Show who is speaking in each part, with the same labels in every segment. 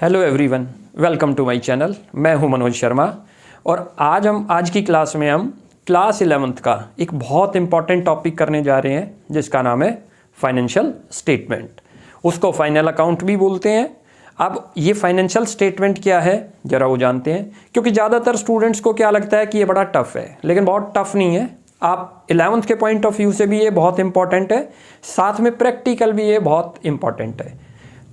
Speaker 1: Hello everyone, welcome to my channel. मैं हूं मनोज शर्मा और आज की क्लास में हम क्लास 11th का एक बहुत इंपॉर्टेंट टॉपिक करने जा रहे हैं जिसका नाम है फाइनेंशियल स्टेटमेंट। उसको फाइनल अकाउंट भी बोलते हैं। अब ये फाइनेंशियल स्टेटमेंट क्या है ज़रा वो जानते हैं, क्योंकि ज़्यादातर स्टूडेंट्स को क्या लगता है कि ये बड़ा टफ है, लेकिन बहुत टफ नहीं है। आप 11th के पॉइंट ऑफ व्यू से भी ये बहुत इंपॉर्टेंट है, साथ में प्रैक्टिकल भी ये बहुत इंपॉर्टेंट है।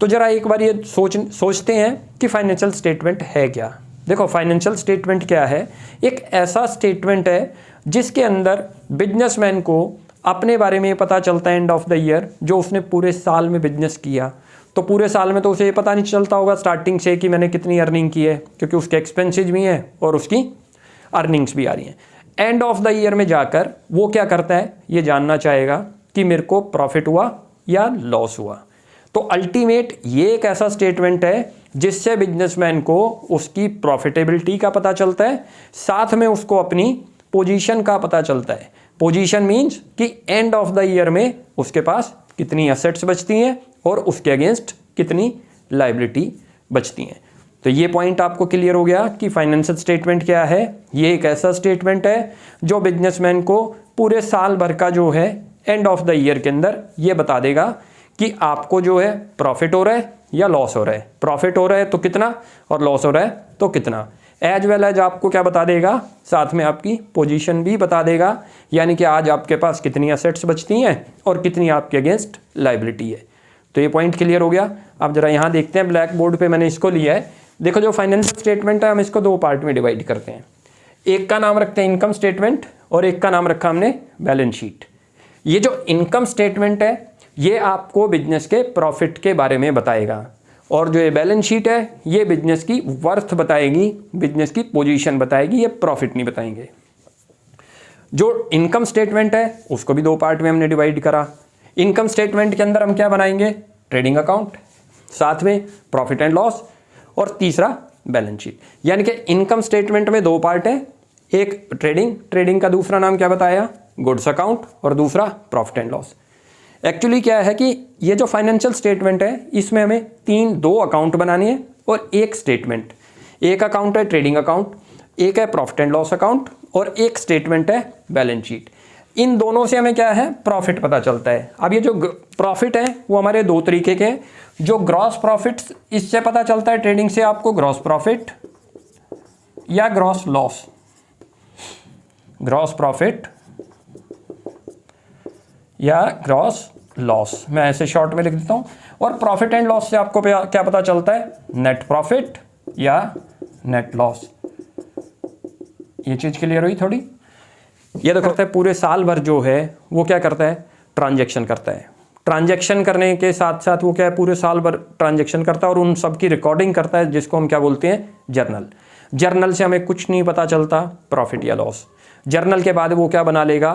Speaker 1: तो ज़रा एक बार ये सोचते हैं कि फाइनेंशियल स्टेटमेंट है क्या। देखो, फाइनेंशियल स्टेटमेंट क्या है? एक ऐसा स्टेटमेंट है जिसके अंदर बिजनेसमैन को अपने बारे में पता चलता है एंड ऑफ द ईयर, जो उसने पूरे साल में बिजनेस किया। तो पूरे साल में तो उसे ये पता नहीं चलता होगा स्टार्टिंग से कि मैंने कितनी अर्निंग की है, क्योंकि उसके एक्सपेंसेस भी हैं और उसकी अर्निंग्स भी आ रही हैं। एंड ऑफ द ईयर में जाकर वो क्या करता है, ये जानना चाहेगा कि मेरे को प्रॉफिट हुआ या लॉस हुआ। तो अल्टीमेट ये एक ऐसा स्टेटमेंट है जिससे बिजनेसमैन को उसकी प्रॉफिटेबिलिटी का पता चलता है, साथ में उसको अपनी पोजीशन का पता चलता है। पोजीशन मींस कि एंड ऑफ द ईयर में उसके पास कितनी एसेट्स बचती हैं और उसके अगेंस्ट कितनी लायबिलिटी बचती हैं। तो ये पॉइंट आपको क्लियर हो गया कि फाइनेंशियल स्टेटमेंट क्या है। ये एक ऐसा स्टेटमेंट है जो बिजनेसमैन को पूरे साल भर का जो है एंड ऑफ द ईयर के अंदर ये बता देगा कि आपको जो है प्रॉफिट हो रहा है या लॉस हो रहा है। प्रॉफिट हो रहा है तो कितना और लॉस हो रहा है तो कितना। एज वेल एज आपको क्या बता देगा, साथ में आपकी पोजीशन भी बता देगा, यानी कि आज आपके पास कितनी एसेट्स बचती हैं और कितनी आपके अगेंस्ट लायबिलिटी है। तो ये पॉइंट क्लियर हो गया। अब जरा यहाँ देखते हैं, ब्लैक बोर्ड पे मैंने इसको लिया है। देखो, जो फाइनेंशियल स्टेटमेंट है हम इसको दो पार्ट में डिवाइड करते हैं। एक का नाम रखते हैं इनकम स्टेटमेंट और एक का नाम रखा हमने बैलेंस शीट। ये जो इनकम स्टेटमेंट है ये आपको बिजनेस के प्रॉफिट के बारे में बताएगा, और जो ये बैलेंस शीट है ये बिजनेस की वर्थ बताएगी, बिजनेस की पोजीशन बताएगी, ये प्रॉफिट नहीं बताएंगे। जो इनकम स्टेटमेंट है उसको भी दो पार्ट में हमने डिवाइड करा। इनकम स्टेटमेंट के अंदर हम क्या बनाएंगे, ट्रेडिंग अकाउंट, साथ में प्रॉफिट एंड लॉस, और तीसरा बैलेंस शीट। यानी कि इनकम स्टेटमेंट में दो पार्ट है, एक ट्रेडिंग का दूसरा नाम क्या बताया, गुड्स अकाउंट, और दूसरा प्रॉफिट एंड लॉस। एक्चुअली क्या है कि ये जो फाइनेंशियल स्टेटमेंट है इसमें हमें दो अकाउंट बनानी है और एक स्टेटमेंट। एक अकाउंट है ट्रेडिंग अकाउंट, एक है प्रॉफिट एंड लॉस अकाउंट, और एक स्टेटमेंट है बैलेंस शीट। इन दोनों से हमें क्या है, प्रॉफिट पता चलता है। अब ये जो प्रॉफिट है वो हमारे दो तरीके के हैं। जो ग्रॉस प्रॉफिट इससे पता चलता है, ट्रेडिंग से आपको ग्रॉस प्रॉफिट या ग्रॉस लॉस, ग्रॉस प्रॉफिट या ग्रॉस लॉस, मैं ऐसे शॉर्ट में लिख देता हूं। और प्रॉफिट एंड लॉस से आपको क्या पता चलता है, नेट प्रॉफिट या नेट लॉस। ये चीज क्लियर हुई थोड़ी। ये तो करता है पूरे साल भर जो है वो क्या करता है, ट्रांजैक्शन करता है। ट्रांजैक्शन करने के साथ साथ वो क्या है, पूरे साल भर ट्रांजैक्शन करता है और उन सब की रिकॉर्डिंग करता है, जिसको हम क्या बोलते हैं, जर्नल। जर्नल से हमें कुछ नहीं पता चलता प्रॉफिट या लॉस। जर्नल के बाद वो क्या बना लेगा,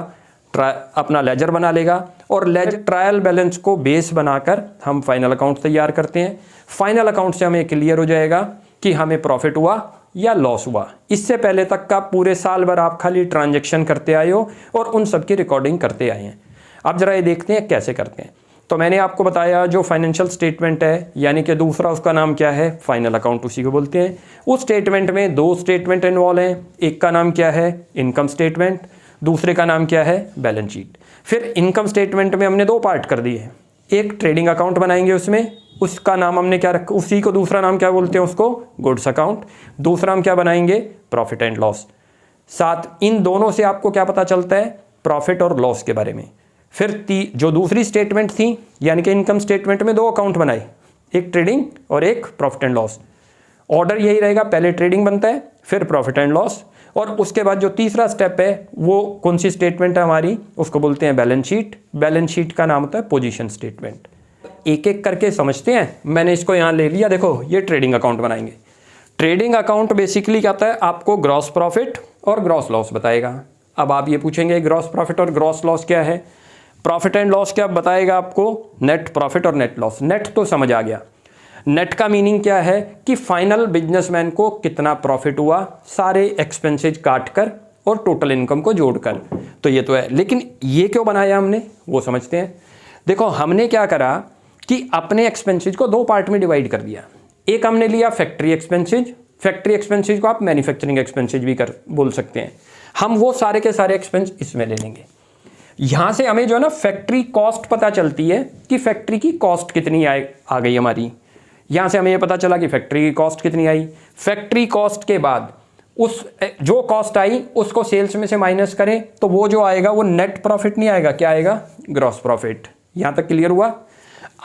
Speaker 1: अपना लेजर बना लेगा, और लेजर ट्रायल बैलेंस को बेस बनाकर हम फाइनल अकाउंट तैयार करते हैं। फाइनल अकाउंट से हमें क्लियर हो जाएगा कि हमें प्रॉफिट हुआ या लॉस हुआ। इससे पहले तक का पूरे साल भर आप खाली ट्रांजैक्शन करते आए हो और उन सब की रिकॉर्डिंग करते आए हैं। अब जरा ये देखते हैं कैसे करते हैं। तो मैंने आपको बताया जो फाइनेंशियल स्टेटमेंट है, यानी कि दूसरा उसका नाम क्या है, फाइनल अकाउंट, उसी को बोलते हैं। उस स्टेटमेंट में दो स्टेटमेंट इन्वॉल्व हैं। एक का नाम क्या है, इनकम स्टेटमेंट, दूसरे का नाम क्या है, बैलेंस शीट। फिर इनकम स्टेटमेंट में हमने दो पार्ट कर दिए। एक ट्रेडिंग अकाउंट बनाएंगे, उसमें उसका नाम हमने क्या रखा, उसी को दूसरा नाम क्या बोलते हैं, उसको गुड्स अकाउंट। दूसरा हम क्या बनाएंगे, प्रॉफिट एंड लॉस। साथ इन दोनों से आपको क्या पता चलता है, प्रॉफिट और लॉस के बारे में। फिर जो दूसरी स्टेटमेंट थी, यानी कि इनकम स्टेटमेंट में दो अकाउंट बनाए, एक ट्रेडिंग और एक प्रॉफिट एंड लॉस। ऑर्डर यही रहेगा, पहले ट्रेडिंग बनता है, फिर प्रॉफिट एंड लॉस, और उसके बाद जो तीसरा स्टेप है वो कौन सी स्टेटमेंट है हमारी, उसको बोलते हैं बैलेंस शीट। बैलेंस शीट का नाम होता है पोजीशन स्टेटमेंट। एक एक करके समझते हैं। मैंने इसको यहाँ ले लिया। देखो, ये ट्रेडिंग अकाउंट बनाएंगे। ट्रेडिंग अकाउंट बेसिकली क्या होता है, आपको ग्रॉस प्रॉफिट और ग्रॉस लॉस बताएगा। अब आप ये पूछेंगे ग्रॉस प्रॉफिट और ग्रॉस लॉस क्या है। प्रॉफिट एंड लॉस क्या बताएगा आपको, नेट प्रॉफिट और नेट लॉस। नेट तो समझ आ गया। नेट का मीनिंग क्या है कि फाइनल बिजनेसमैन को कितना प्रॉफिट हुआ, सारे एक्सपेंसेज काट कर और टोटल इनकम को जोड़कर। तो ये तो है, लेकिन ये क्यों बनाया हमने वो समझते हैं। देखो, हमने क्या करा कि अपने एक्सपेंसेज को दो पार्ट में डिवाइड कर दिया। एक हमने लिया फैक्ट्री एक्सपेंसेज, फैक्ट्री एक्सपेंसेज को आप मैन्युफैक्चरिंग एक्सपेंसेज भी बोल सकते हैं। हम वो सारे के सारे एक्सपेंस इसमें ले लेंगे। यहाँ से हमें जो है ना फैक्ट्री कॉस्ट पता चलती है कि फैक्ट्री की कॉस्ट कितनी आ गई हमारी। यहाँ से हमें ये पता चला कि फैक्ट्री की कॉस्ट कितनी आई। फैक्ट्री कॉस्ट के बाद उस जो कॉस्ट आई उसको सेल्स में से माइनस करें तो वो जो आएगा वो नेट प्रॉफिट नहीं आएगा, क्या आएगा? Gross profit. यहाँ तक क्लियर हुआ?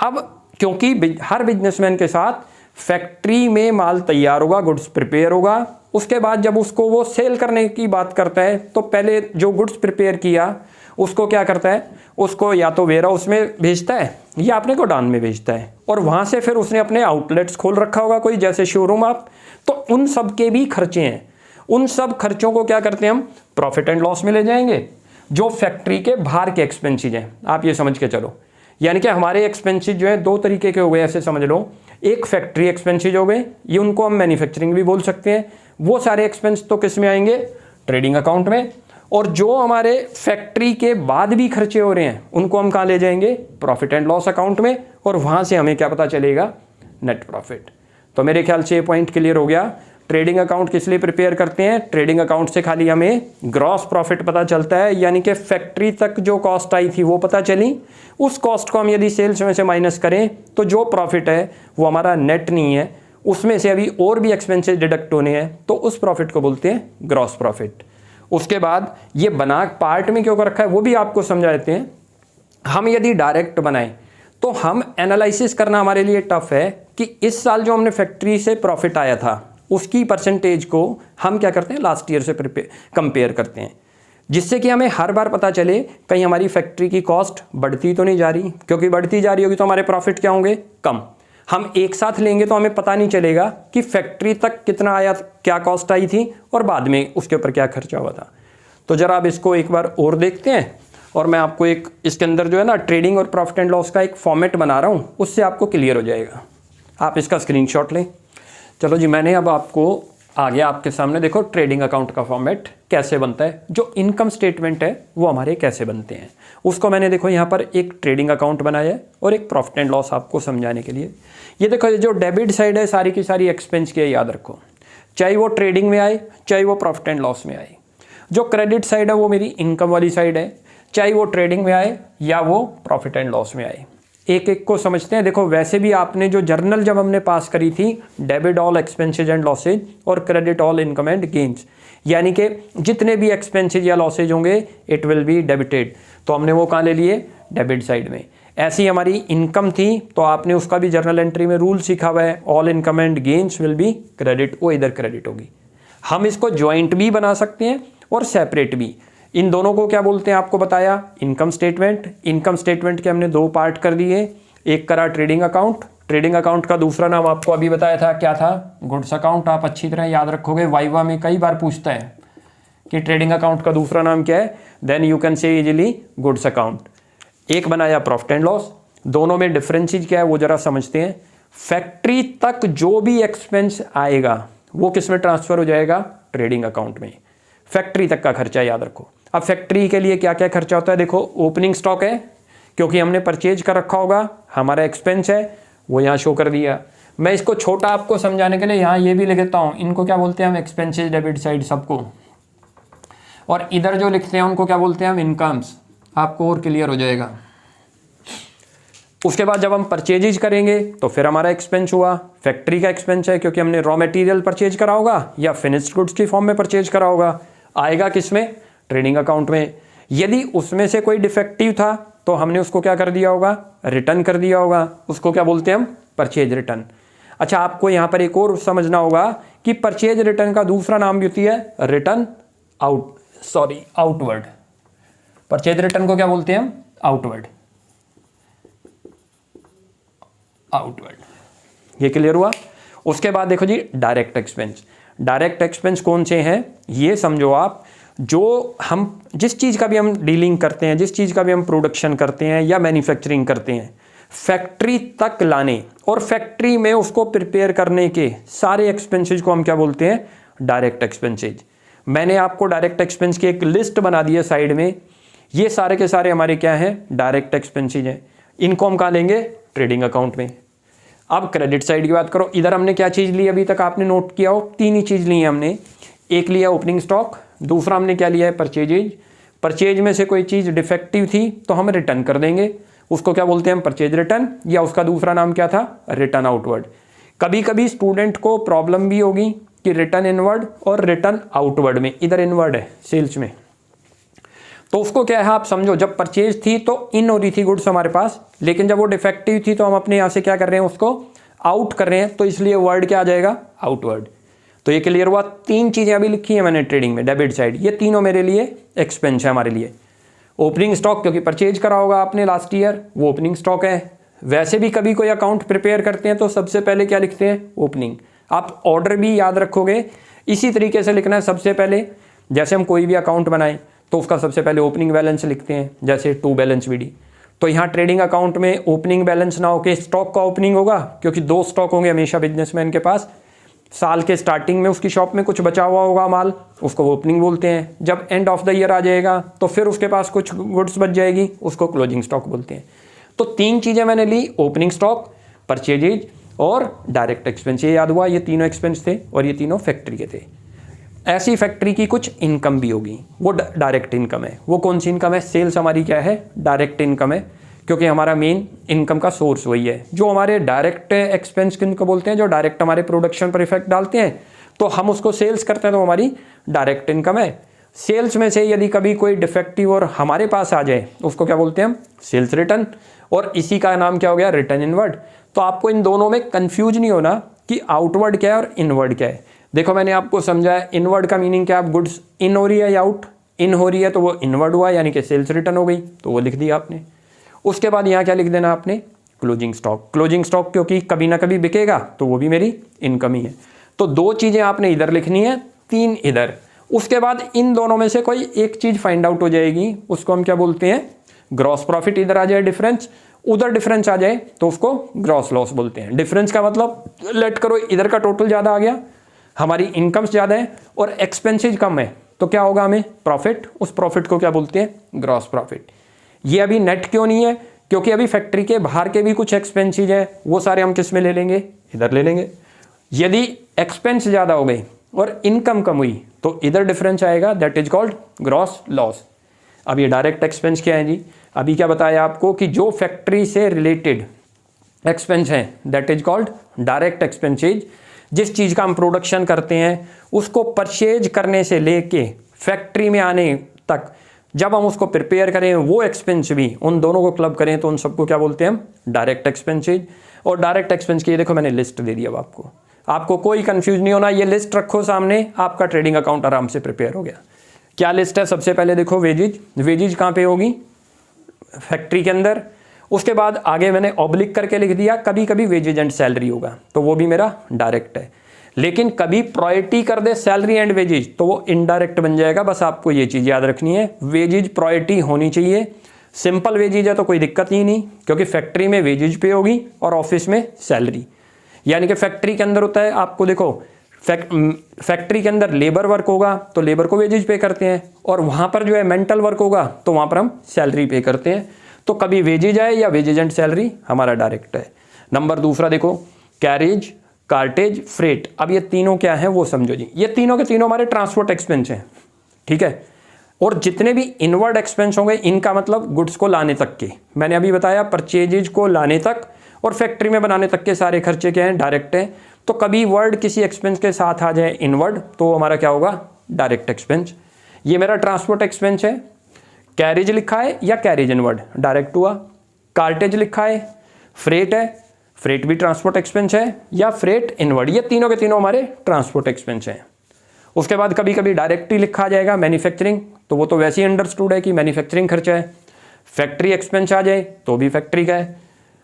Speaker 1: अब क्योंकि हर बिजनेसमैन के साथ फैक्ट्री में माल तैयार होगा, गुड्स प्रिपेयर होगा, उसके बाद जब उसको वो सेल करने की बात करता है तो पहले जो गुड्स प्रिपेयर किया उसको क्या करता है, उसको या तो वेयर हाउस में भेजता है या अपने गोडाउन में भेजता है, और वहाँ से फिर उसने अपने आउटलेट्स खोल रखा होगा कोई, जैसे शोरूम आप, तो उन सब के भी खर्चे हैं। उन सब खर्चों को क्या करते हैं हम? प्रॉफिट एंड लॉस में ले जाएंगे, जो फैक्ट्री के बाहर के एक्सपेंसेज हैं। आप ये समझ के चलो, यानी कि हमारे एक्सपेंसेज जो है दो तरीके के हो गए, ऐसे समझ लो। एक फैक्ट्री एक्सपेंसेज हो गए, ये उनको हम मैन्युफैक्चरिंग भी बोल सकते हैं। वो सारे एक्सपेंस तो किस में आएंगे? ट्रेडिंग अकाउंट में। और जो हमारे फैक्ट्री के बाद भी खर्चे हो रहे हैं उनको हम कहाँ ले जाएंगे? प्रॉफिट एंड लॉस अकाउंट में, और वहाँ से हमें क्या पता चलेगा? Net profit. तो मेरे ख्याल से ये पॉइंट क्लियर हो गया। ट्रेडिंग अकाउंट किस लिए प्रिपेयर करते हैं? ट्रेडिंग अकाउंट से खाली हमें ग्रॉस प्रॉफिट पता चलता है, यानी कि फैक्ट्री तक जो कॉस्ट आई थी वो पता चली। उस कॉस्ट को हम यदि सेल्स में से माइनस करें तो जो प्रॉफिट है वो हमारा नेट नहीं है, उसमें से अभी और भी एक्सपेंसेस डिडक्ट होने हैं, तो उस प्रॉफिट को बोलते हैं ग्रॉस प्रॉफिट। उसके बाद ये बना पार्ट में क्यों कर रखा है वो भी आपको समझा देते हैं। हम यदि डायरेक्ट बनाएं तो हम एनालिसिस करना हमारे लिए टफ है कि इस साल जो हमने फैक्ट्री से प्रॉफिट आया था उसकी परसेंटेज को हम क्या करते हैं? लास्ट ईयर से कंपेयर करते हैं, जिससे कि हमें हर बार पता चले कहीं हमारी फैक्ट्री की कॉस्ट बढ़ती तो नहीं जा रही, क्योंकि बढ़ती जा रही होगी तो हमारे प्रॉफिट क्या होंगे? कम। हम एक साथ लेंगे तो हमें पता नहीं चलेगा कि फैक्ट्री तक कितना आया, क्या कॉस्ट आई थी और बाद में उसके ऊपर क्या खर्चा हुआ था। तो जरा आप इसको एक बार और देखते हैं, और मैं आपको एक इसके अंदर जो है ना ट्रेडिंग और प्रॉफिट एंड लॉस का एक फॉर्मेट बना रहा हूँ, उससे आपको क्लियर हो जाएगा। आप इसका स्क्रीनशॉट लें। चलो जी, मैंने अब आपको आगे आपके सामने देखो ट्रेडिंग अकाउंट का फॉर्मेट कैसे बनता है, जो इनकम स्टेटमेंट है वो हमारे कैसे बनते हैं उसको मैंने देखो यहाँ पर एक ट्रेडिंग अकाउंट बनाया है और एक प्रॉफिट एंड लॉस आपको समझाने के लिए। ये देखो, जो डेबिट साइड है सारी की सारी एक्सपेंस की है, याद रखो, चाहे वो ट्रेडिंग में आए चाहे वो प्रॉफिट एंड लॉस में आए। जो क्रेडिट साइड है वो मेरी इनकम वाली साइड है, चाहे वो ट्रेडिंग में आए या वो प्रॉफिट एंड लॉस में आए। एक एक को समझते हैं। देखो, वैसे भी आपने जो जर्नल जब हमने पास करी थी, debit all expenses and losses और credit all income and gains, यानी कि जितने भी एक्सपेंसेज या लॉसेज होंगे इट विल बी डेबिटेड, तो हमने वो कहाँ ले लिए? डेबिट साइड में। ऐसी हमारी इनकम थी तो आपने उसका भी जर्नल एंट्री में रूल सीखा हुआ है, all income and gains will be credit, वो इधर क्रेडिट होगी। हम इसको ज्वाइंट भी बना सकते हैं और सेपरेट भी। इन दोनों को क्या बोलते हैं आपको बताया? Income statement. इनकम स्टेटमेंट के हमने दो पार्ट कर दिए, एक करा ट्रेडिंग अकाउंट। ट्रेडिंग अकाउंट का दूसरा नाम आपको अभी बताया था, क्या था? Goods account. आप अच्छी तरह याद रखोगे, वाइवा में कई बार पूछता है कि ट्रेडिंग अकाउंट का दूसरा नाम क्या है, then you can say easily goods account. एक बनाया प्रॉफिट एंड लॉस। दोनों में डिफरेंसेज क्या है वो जरा समझते हैं। फैक्ट्री तक जो भी एक्सपेंस आएगा वो किस में ट्रांसफर हो जाएगा? ट्रेडिंग अकाउंट में। फैक्ट्री तक का खर्चा याद रखो। अब फैक्ट्री के लिए क्या क्या खर्चा होता है? देखो, ओपनिंग स्टॉक है क्योंकि हमने परचेज कर रखा होगा, हमारा एक्सपेंस है, वो यहाँ शो कर दिया। मैं इसको छोटा आपको समझाने के लिए यहाँ ये भी लिख देता हूँ, इनको क्या बोलते हैं हम? एक्सपेंसेज डेबिट साइड सबको, और इधर जो लिखते हैं उनको क्या बोलते हैं हम? इनकम्स। आपको और क्लियर हो जाएगा। उसके बाद जब हम परचेजेज करेंगे तो फिर हमारा एक्सपेंस हुआ, फैक्ट्री का एक्सपेंस है क्योंकि हमने रॉ मटेरियल परचेज करा होगा या फिनिश्ड गुड्स की फॉर्म में परचेज करा होगा, आएगा किस में? ट्रेडिंग अकाउंट में। यदि उसमें से कोई डिफेक्टिव था तो हमने उसको क्या कर दिया होगा? रिटर्न कर दिया होगा। उसको क्या बोलते हैं हम? Purchase return. अच्छा, आपको यहाँ पर एक और समझना होगा कि परचेज रिटर्न का दूसरा नाम भी होती है रिटर्न आउटवर्ड। परचेज रिटर्न को क्या बोलते हैं हम? आउटवर्ड। ये क्लियर हुआ? उसके बाद देखो जी, डायरेक्ट एक्सपेंस। डायरेक्ट एक्सपेंस कौन से हैं ये समझो आप। जो हम जिस चीज़ का भी हम डीलिंग करते हैं, जिस चीज़ का भी हम प्रोडक्शन करते हैं या मैन्युफैक्चरिंग करते हैं, फैक्ट्री तक लाने और फैक्ट्री में उसको प्रिपेयर करने के सारे एक्सपेंसेज को हम क्या बोलते हैं? Direct expenses. मैंने आपको डायरेक्ट एक्सपेंस की एक लिस्ट बना दी है साइड में। ये सारे के सारे हमारे क्या हैं? डायरेक्ट एक्सपेंसेज हैं। इनको हम कहाँ लेंगे? ट्रेडिंग अकाउंट में। अब क्रेडिट साइड की बात करो, इधर हमने क्या चीज़ ली अभी तक आपने नोट किया हो, तीन ही चीज़ ली है हमने। एक लिया ओपनिंग स्टॉक, दूसरा हमने क्या लिया है परचेजेज। परचेज में से कोई चीज़ डिफेक्टिव थी तो हम रिटर्न कर देंगे, उसको क्या बोलते हैं हम परचेज रिटर्न, या उसका दूसरा नाम क्या था रिटर्न आउटवर्ड। कभी कभी स्टूडेंट को प्रॉब्लम भी होगी कि रिटर्न इनवर्ड और रिटर्न आउटवर्ड में, इधर इनवर्ड है सेल्स में, तो उसको क्या है आप समझो, जब परचेज थी तो इन हो रही थी गुड्स हमारे पास, लेकिन जब वो डिफेक्टिव थी तो हम अपने यहाँ से क्या कर रहे हैं उसको आउट कर रहे हैं, तो इसलिए वर्ड क्या आ जाएगा आउटवर्ड। तो ये क्लियर हुआ। तीन चीज़ें अभी लिखी है मैंने ट्रेडिंग में, डेबिट साइड, ये तीनों मेरे लिए एक्सपेंस है हमारे लिए। ओपनिंग स्टॉक क्योंकि परचेज करा होगा आपने लास्ट ईयर, वो ओपनिंग स्टॉक है। वैसे भी कभी कोई अकाउंट प्रिपेयर करते हैं तो सबसे पहले क्या लिखते हैं ओपनिंग। आप ऑर्डर भी याद रखोगे इसी तरीके से लिखना है। सबसे पहले जैसे हम कोई भी अकाउंट बनाएं तो उसका सबसे पहले ओपनिंग बैलेंस लिखते हैं, जैसे टू बैलेंस बीडी। तो यहाँ ट्रेडिंग अकाउंट में ओपनिंग बैलेंस ना होके स्टॉक का ओपनिंग होगा, क्योंकि दो स्टॉक होंगे हमेशा बिजनेसमैन के पास। साल के स्टार्टिंग में उसकी शॉप में कुछ बचा हुआ होगा माल, उसको ओपनिंग बोलते हैं। जब एंड ऑफ द ईयर आ जाएगा तो फिर उसके पास कुछ गुड्स बच जाएगी, उसको क्लोजिंग स्टॉक बोलते हैं। तो तीन चीज़ें मैंने ली, ओपनिंग स्टॉक, परचेजेज और डायरेक्ट एक्सपेंस। ये याद हुआ, ये तीनों एक्सपेंस थे और ये तीनों फैक्ट्री के थे। ऐसी फैक्ट्री की कुछ इनकम भी होगी, वो डायरेक्ट इनकम है। वो कौन सी इनकम है, सेल्स हमारी क्या है डायरेक्ट इनकम है, क्योंकि हमारा मेन इनकम का सोर्स वही है। जो हमारे डायरेक्ट एक्सपेंस किनको बोलते हैं, जो डायरेक्ट हमारे प्रोडक्शन पर इफेक्ट डालते हैं, तो हम उसको सेल्स करते हैं तो हमारी डायरेक्ट इनकम है। सेल्स में से यदि कभी कोई डिफेक्टिव और हमारे पास आ जाए उसको क्या बोलते हैं हम सेल्स रिटर्न, और इसी का नाम क्या हो गया रिटर्न इनवर्ड। तो आपको इन दोनों में कंफ्यूज नहीं होना कि आउटवर्ड क्या है और इनवर्ड क्या है। देखो मैंने आपको समझाया इनवर्ड का मीनिंग क्या, आप गुड्स इन हो रही है या आउट, इन हो रही है तो वो इनवर्ड हुआ, यानी कि सेल्स रिटर्न हो गई, तो वो लिख दिया आपने। उसके बाद यहाँ क्या लिख देना आपने क्लोजिंग स्टॉक। क्लोजिंग स्टॉक क्योंकि कभी ना कभी बिकेगा तो वो भी मेरी इनकम ही है। तो दो चीज़ें आपने इधर लिखनी है, तीन इधर। उसके बाद इन दोनों में से कोई एक चीज़ फाइंड आउट हो जाएगी, उसको हम क्या बोलते हैं ग्रॉस प्रॉफिट। इधर आ जाए डिफरेंस, उधर डिफरेंस आ जाए तो उसको ग्रॉस लॉस बोलते हैं। डिफरेंस का मतलब लेट करो इधर का टोटल ज़्यादा आ गया, हमारी इनकम्स ज़्यादा है और एक्सपेंसेज कम है, तो क्या होगा हमें प्रॉफिट। उस प्रॉफिट को क्या बोलते हैं ग्रॉस प्रॉफिट। ये अभी नेट क्यों नहीं है, क्योंकि अभी फैक्ट्री के बाहर के भी कुछ एक्सपेंसेज हैं, वो सारे हम किस में ले लेंगे इधर ले लेंगे। यदि एक्सपेंस ज़्यादा हो गई और इनकम कम हुई तो इधर डिफरेंस आएगा, that is called gross loss. अब ये डायरेक्ट एक्सपेंस क्या है जी, अभी क्या बताया आपको कि जो फैक्ट्री से रिलेटेड एक्सपेंस है that is called direct expenses. जिस चीज़ का हम प्रोडक्शन करते हैं उसको परचेज करने से लेके फैक्ट्री में आने तक, जब हम उसको प्रिपेयर करें वो एक्सपेंस भी, उन दोनों को क्लब करें तो उन सबको क्या बोलते हैं हम डायरेक्ट एक्सपेंसेज। और डायरेक्ट एक्सपेंस की देखो मैंने लिस्ट दे दी अब आपको कोई कंफ्यूज नहीं होना। ये लिस्ट रखो सामने, आपका ट्रेडिंग अकाउंट आराम से प्रिपेयर हो गया। क्या लिस्ट है, सबसे पहले देखो वेजेज। वेजेज कहाँ पे होगी फैक्ट्री के अंदर। उसके बाद आगे मैंने ऑब्लिक करके लिख दिया, कभी कभी वेजेज एंड सैलरी होगा तो वो भी मेरा डायरेक्ट है। लेकिन कभी प्रायोरिटी कर दे सैलरी एंड वेजेज तो वो इनडायरेक्ट बन जाएगा। बस आपको ये चीज़ याद रखनी है, वेजेज प्रायोरिटी होनी चाहिए। सिंपल वेजेज है तो कोई दिक्कत ही नहीं, क्योंकि फैक्ट्री में वेजेज पे होगी और ऑफिस में सैलरी। यानी कि फैक्ट्री के अंदर होता है, आपको देखो फैक्ट्री के अंदर लेबर वर्क होगा तो लेबर को वेजेज पे करते हैं, और वहाँ पर जो है मेंटल वर्क होगा तो वहाँ पर हम सैलरी पे करते हैं। तो कभी वेजेज आए या वेजेज एंड सैलरी हमारा डायरेक्ट है। नंबर दूसरा देखो कैरेज, कार्टेज, फ्रेट। अब ये तीनों क्या हैं वो समझो जी, ये तीनों के तीनों हमारे ट्रांसपोर्ट एक्सपेंस हैं, ठीक है। और जितने भी इनवर्ड एक्सपेंस होंगे इनका मतलब गुड्स को लाने तक के, मैंने अभी बताया परचेजेज को लाने तक और फैक्ट्री में बनाने तक के सारे खर्चे क्या हैं डायरेक्ट हैं। तो कभी वर्ड किसी एक्सपेंस के साथ आ जाए इनवर्ड तो हमारा क्या होगा डायरेक्ट एक्सपेंस। ये मेरा ट्रांसपोर्ट एक्सपेंस है। कैरेज लिखा है या कैरेज इनवर्ड डायरेक्ट हुआ। कार्टेज लिखा है, फ्रेट है, फ्रेट भी ट्रांसपोर्ट एक्सपेंस है या फ्रेट इनवर्ड, ये तीनों के तीनों हमारे ट्रांसपोर्ट एक्सपेंस हैं। उसके बाद कभी कभी डायरेक्ट ही लिखा जाएगा मैन्युफैक्चरिंग, तो वो तो वैसे ही अंडरस्टूड है कि मैन्युफैक्चरिंग खर्चा है। फैक्ट्री एक्सपेंस आ जाए तो भी फैक्ट्री का है।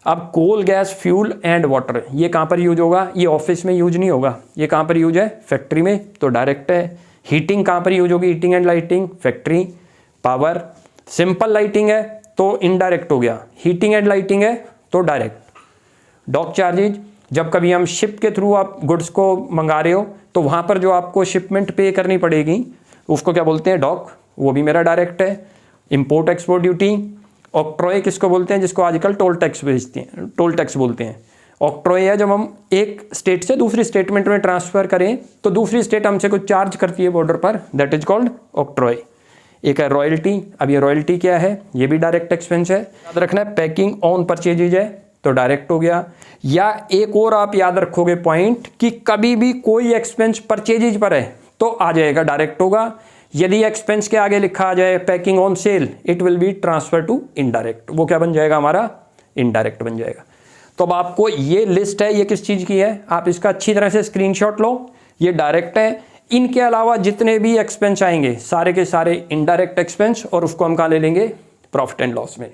Speaker 1: अब कोल, गैस, फ्यूल एंड वाटर ये कहाँ पर यूज होगा, ये ऑफिस में यूज नहीं होगा, ये कहाँ पर यूज है फैक्ट्री में, तो डायरेक्ट है। हीटिंग कहाँ पर यूज होगी, heating and lighting factory. Power, simple lighting है तो इनडायरेक्ट हो गया, हीटिंग एंड लाइटिंग है तो डायरेक्ट। डॉक चार्जेज, जब कभी हम शिप के थ्रू आप गुड्स को मंगा रहे हो तो वहाँ पर जो आपको शिपमेंट पे करनी पड़ेगी उसको क्या बोलते हैं डॉक, वो भी मेरा डायरेक्ट है। इंपोर्ट एक्सपोर्ट ड्यूटी, ऑक्ट्रॉय किसको बोलते हैं, जिसको आजकल टोल टैक्स भेजते हैं, टोल टैक्स बोलते हैं। ऑक्ट्रॉय है जब हम एक स्टेट से दूसरी स्टेटमेंट में ट्रांसफर करें तो दूसरी स्टेट हमसे कुछ चार्ज करती है बॉर्डर पर, दैट इज कॉल्ड ऑक्ट्रॉय। एक है रॉयल्टी। अब ये रॉयल्टी क्या है, ये भी डायरेक्ट एक्सपेंस है। याद रखना है पैकिंग ऑन परचेजेज है तो डायरेक्ट हो गया। या एक और आप याद रखोगे पॉइंट कि कभी भी कोई एक्सपेंस परचेजेज पर है तो आ जाएगा, डायरेक्ट होगा। यदि एक्सपेंस के आगे लिखा आ जाए packing on sale, it will be transfer to indirect, वो क्या बन जाएगा हमारा, इनडायरेक्ट बन जाएगा। तो अब आपको ये लिस्ट है, ये किस चीज़ की है, आप इसका अच्छी तरह से स्क्रीनशॉट लो। ये डायरेक्ट है, इनके अलावा जितने भी एक्सपेंस आएंगे सारे के सारे इनडायरेक्ट एक्सपेंस, और उसको हम कहाँ ले लेंगे, प्रॉफिट एंड लॉस में।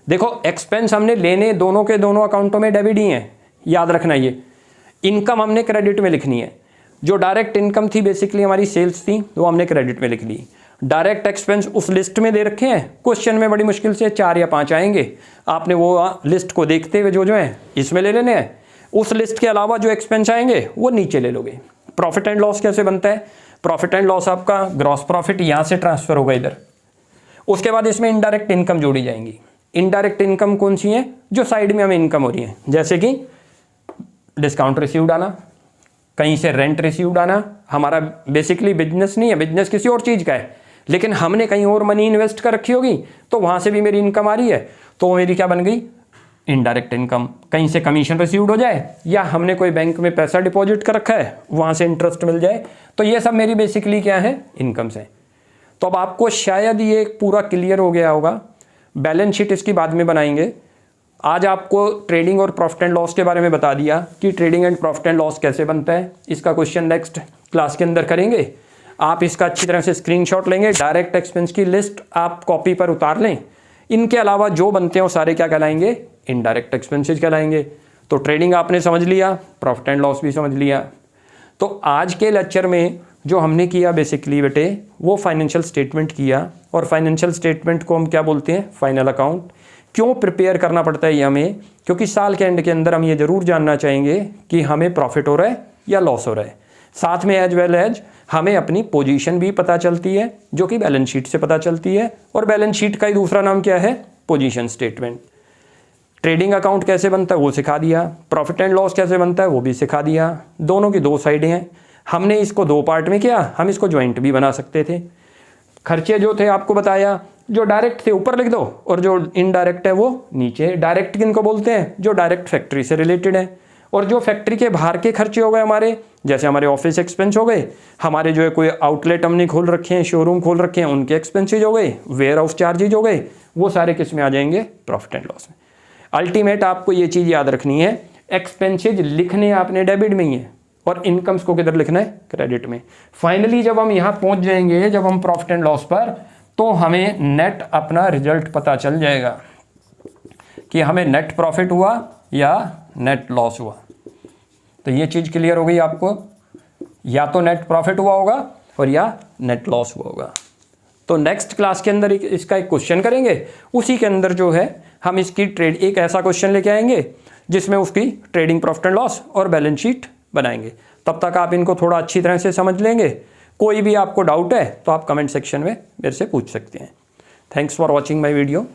Speaker 1: देखो एक्सपेंस हमने लेने दोनों के दोनों अकाउंटों में डेबिट ही हैं, याद रखना। ये इनकम हमने क्रेडिट में लिखनी है। जो डायरेक्ट इनकम थी बेसिकली हमारी सेल्स थी, वो हमने क्रेडिट में लिख ली। डायरेक्ट एक्सपेंस उस लिस्ट में दे रखे हैं, क्वेश्चन में बड़ी मुश्किल से 4 या 5 आएंगे, आपने वो लिस्ट को देखते हुए जो है इसमें ले लेने हैं। उस लिस्ट के अलावा जो एक्सपेंस आएंगे वो नीचे ले लोगे। प्रॉफिट एंड लॉस कैसे बनता है, प्रॉफिट एंड लॉस आपका ग्रॉस प्रॉफिट यहाँ से ट्रांसफर होगा इधर। उसके बाद इसमें इनडायरेक्ट इनकम जोड़ी जाएंगी। इनडायरेक्ट इनकम कौन सी है, जो साइड में हमें इनकम हो रही है, जैसे कि डिस्काउंट रिसीव्ड आना, कहीं से रेंट रिसीव्ड आना। हमारा बेसिकली बिजनेस नहीं है, बिजनेस किसी और चीज़ का है, लेकिन हमने कहीं और मनी इन्वेस्ट कर रखी होगी तो वहाँ से भी मेरी इनकम आ रही है, तो वो मेरी क्या बन गई, इनडायरेक्ट इनकम। कहीं से कमीशन रिसीव्ड हो जाए या हमने कोई बैंक में पैसा डिपॉजिट कर रखा है वहाँ से इंटरेस्ट मिल जाए, तो ये सब मेरी बेसिकली क्या है, इनकम्स है। तो अब आपको शायद ये पूरा क्लियर हो गया होगा। बैलेंस शीट इसकी बाद में बनाएंगे। आज आपको ट्रेडिंग और प्रॉफिट एंड लॉस के बारे में बता दिया कि trading and profit and loss कैसे बनता है। इसका क्वेश्चन नेक्स्ट क्लास के अंदर करेंगे। आप इसका अच्छी तरह से स्क्रीनशॉट लेंगे, डायरेक्ट एक्सपेंस की लिस्ट आप कॉपी पर उतार लें। इनके अलावा जो बनते हैं वो सारे क्या कहलाएंगे, इनडायरेक्ट एक्सपेंसेस कहलाएंगे। तो ट्रेडिंग आपने समझ लिया, प्रॉफिट एंड लॉस भी समझ लिया। तो आज के लेक्चर में जो हमने किया बेसिकली बेटे, वो फाइनेंशियल स्टेटमेंट किया। और फाइनेंशियल स्टेटमेंट को हम क्या बोलते हैं, फाइनल अकाउंट। क्यों प्रिपेयर करना पड़ता है ये हमें, क्योंकि साल के एंड के अंदर हम ये जरूर जानना चाहेंगे कि हमें प्रॉफिट हो रहा है या लॉस हो रहा है। साथ में एज वेल एज हमें अपनी पोजीशन भी पता चलती है, जो कि बैलेंस शीट से पता चलती है। और बैलेंस शीट का ही दूसरा नाम क्या है, पोजीशन स्टेटमेंट। ट्रेडिंग अकाउंट कैसे बनता है वो सिखा दिया, प्रॉफिट एंड लॉस कैसे बनता है वो भी सिखा दिया। दोनों की 2 साइडें हैं। हमने इसको 2 पार्ट में किया, हम इसको ज्वाइंट भी बना सकते थे। खर्चे जो थे आपको बताया, जो डायरेक्ट थे ऊपर लिख दो और जो इनडायरेक्ट है वो नीचे। डायरेक्ट किनको बोलते हैं, जो डायरेक्ट फैक्ट्री से रिलेटेड है। और जो फैक्ट्री के बाहर के खर्चे हो गए हमारे, जैसे हमारे ऑफिस एक्सपेंस हो गए, हमारे जो है कोई आउटलेट हमने खोल रखे हैं, शोरूम खोल रखे हैं, उनके एक्सपेंसेज हो गए, वेयर हाउस चार्जेज हो गए, वो सारे किस में आ जाएंगे, प्रॉफिट एंड लॉस में। अल्टीमेट आपको ये चीज़ याद रखनी है, एक्सपेंसेज लिखने आपने डेबिट में ही है और इनकम्स को किधर लिखना है, क्रेडिट में। फाइनली जब हम यहाँ पहुँच जाएंगे, जब हम प्रॉफिट एंड लॉस पर, तो हमें नेट अपना रिजल्ट पता चल जाएगा कि हमें नेट प्रॉफिट हुआ या नेट लॉस हुआ। तो ये चीज़ क्लियर हो गई आपको, या तो नेट प्रॉफिट हुआ होगा और या नेट लॉस हुआ होगा। तो नेक्स्ट क्लास के अंदर इसका एक क्वेश्चन करेंगे, उसी के अंदर जो है हम इसकी ट्रेड एक ऐसा क्वेश्चन लेके आएंगे जिसमें उसकी ट्रेडिंग प्रॉफिट एंड लॉस और बैलेंस शीट बनाएंगे। तब तक आप इनको थोड़ा अच्छी तरह से समझ लेंगे। कोई भी आपको डाउट है तो आप कमेंट सेक्शन में मेरे से पूछ सकते हैं। Thanks for watching my video.